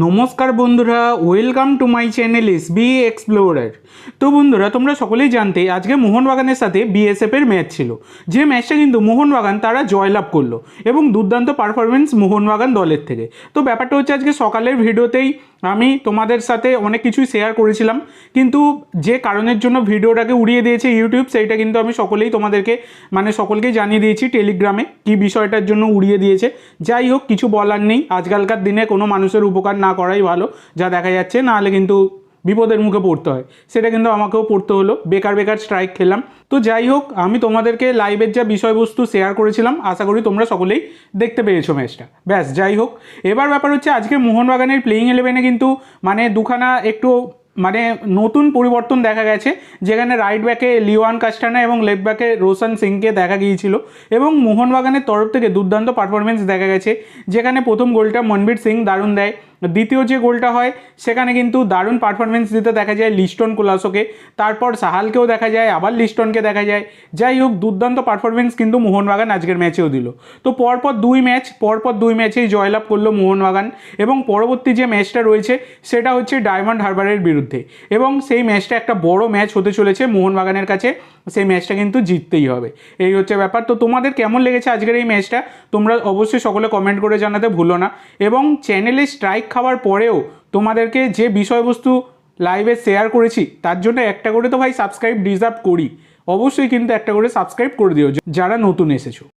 নমস্কার বন্ধুরা, welcome to my channel SB explorer. তো বন্ধুরা, তোমরা সকলেই জানতে আজকে মোহনবাগানের সাথে বিএসএফের ম্যাচ ছিল, যে ম্যাচটা কিন্তু মোহনবাগান তারা জয়লাভ করলো এবং দুর্দান্ত পারফরমেন্স মোহনবাগান দলের থেকে। তো ব্যাপারটা হচ্ছে, আজকে সকালের ভিডিওতেই আমি তোমাদের সাথে অনেক কিছুই শেয়ার করেছিলাম, কিন্তু যে কারণের জন্য ভিডিওটাকে উড়িয়ে দিয়েছে ইউটিউব, সেইটা কিন্তু আমি সকলকেই জানিয়ে দিয়েছি টেলিগ্রামে কি বিষয়টার জন্য উড়িয়ে দিয়েছে। যাই হোক, কিছু বলার নেই, আজকালকার দিনে কোনো মানুষের উপকার না করাই ভালো, যা দেখা যাচ্ছে, নাহলে কিন্তু বিপদের মুখে পড়তে হয়। সেটা কিন্তু আমাকেও পড়তে হলো, বেকার বেকার স্ট্রাইক খেলাম। তো যাই হোক, আমি তোমাদেরকে লাইভের যা বিষয়বস্তু শেয়ার করেছিলাম, আশা করি তোমরা সকলেই দেখতে পেয়েছো ম্যাচটা। ব্যাস, যাই হোক, এবার ব্যাপার হচ্ছে, আজকে মোহনবাগানের প্লেয়িং 11-এ কিন্তু দুখানা একটু নতুন পরিবর্তন দেখা গেছে, যেখানে রাইট ব্যাকে লিওয়ান কাস্টানা এবং লেফট ব্যাকে রোশন সিংকে দেখা গিয়েছিল এবং মোহনবাগানের তরফ থেকে দুর্দান্ত পারফরমেন্স দেখা গেছে, যেখানে প্রথম গোলটা মনবীর সিং দারুণ দেয়। দ্বিতীয় যে গোলটা হয় সেখানে কিন্তু দারুণ পারফরমেন্স দিতে দেখা যায় লিস্টন কোলাসোকে, তারপর সাহালকেও দেখা যায়, আবার লিস্টনকে দেখা যায়। যাই হোক, দুর্দান্ত পারফরমেন্স কিন্তু মোহনবাগান আজকের ম্যাচেও দিল। তো পরপর দুই ম্যাচেই জয়লাভ করলো মোহনবাগান এবং পরবর্তী যে ম্যাচটা রয়েছে সেটা হচ্ছে ডায়মন্ড হারবারের বিরুদ্ধে, এবং সেই ম্যাচটা একটা বড় ম্যাচ হতে চলেছে মোহনবাগানের কাছে। সেই ম্যাচটা কিন্তু জিততেই হবে, এই হচ্ছে ব্যাপার। তো তোমাদের কেমন লেগেছে আজকের এই ম্যাচটা, তোমরা অবশ্যই সকলে কমেন্ট করে জানাতে ভুলো না। এবং চ্যানেলে স্ট্রাইক খাওয়ার পরেও তোমাদেরকে যে বিষয়বস্তু লাইভে শেয়ার করেছি, তার জন্য একটা করে তো ভাই সাবস্ক্রাইব ডিজার্ভ করি। অবশ্যই কিন্তু একটা করে সাবস্ক্রাইব করে দিও যারা নতুন এসেছো।